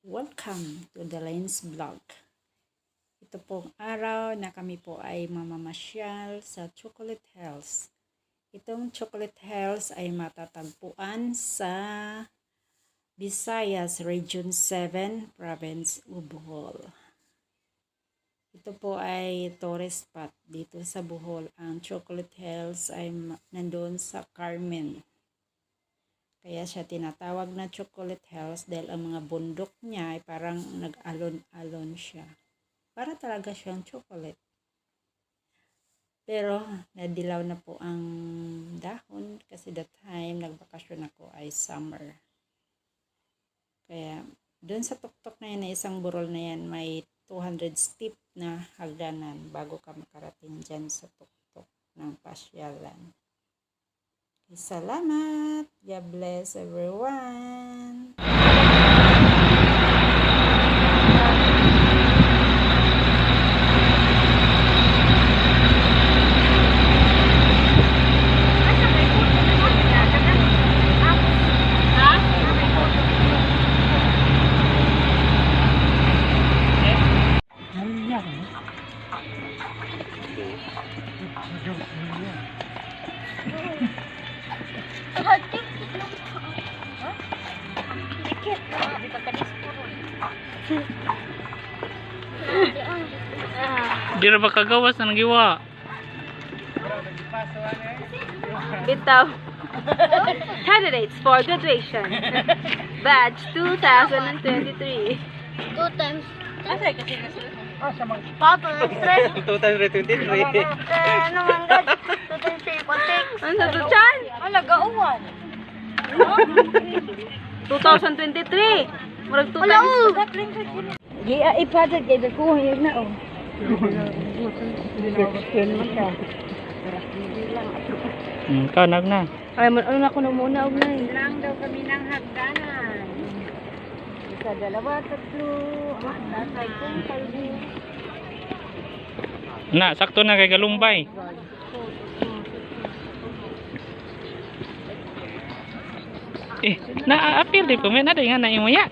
Welcome to the Lane's Vlog. Ito pong araw na kami po ay mamamasyal sa Chocolate Hills. Itong Chocolate Hills ay matatagpuan sa Visayas, Region 7, Province of Bohol. Ito po ay tourist spot dito sa Bohol. Ang Chocolate Hills ay nandoon sa Carmen. Kaya siya tinatawag na Chocolate Hills dahil ang mga bundok niya ay parang nag-alon-alon siya. Para talaga siyang chocolate. Pero nadilaw na po ang dahon kasi that time nagbakasyon ako ay summer. Kaya doon sa tuktok na yan, na isang burol na yan, may 200 steep na hagdanan bago ka makarating dyan sa tuktok ng pasyalan. Salamat. God bless everyone. Di ra ba kagawas ng giwa? Bitaw. Candidates for graduation. Batch 2023. 2 times. Papa, stress. 2023. Ano man gad? 2 times 3 equals 6. Ano sa tuchan? Ala, gauwan. 2023. Murag 2 Wala, times. i-project kay ko yun na oh. Kanag na. Ay, ano na ko na muna og na. Lang daw kami ng hagdanan. Isa, dalawa, tatlo. Tatay kong kalbo. Na, sakto na kay Galumbay. Na-appeal di ko, may naday nga na imo ya.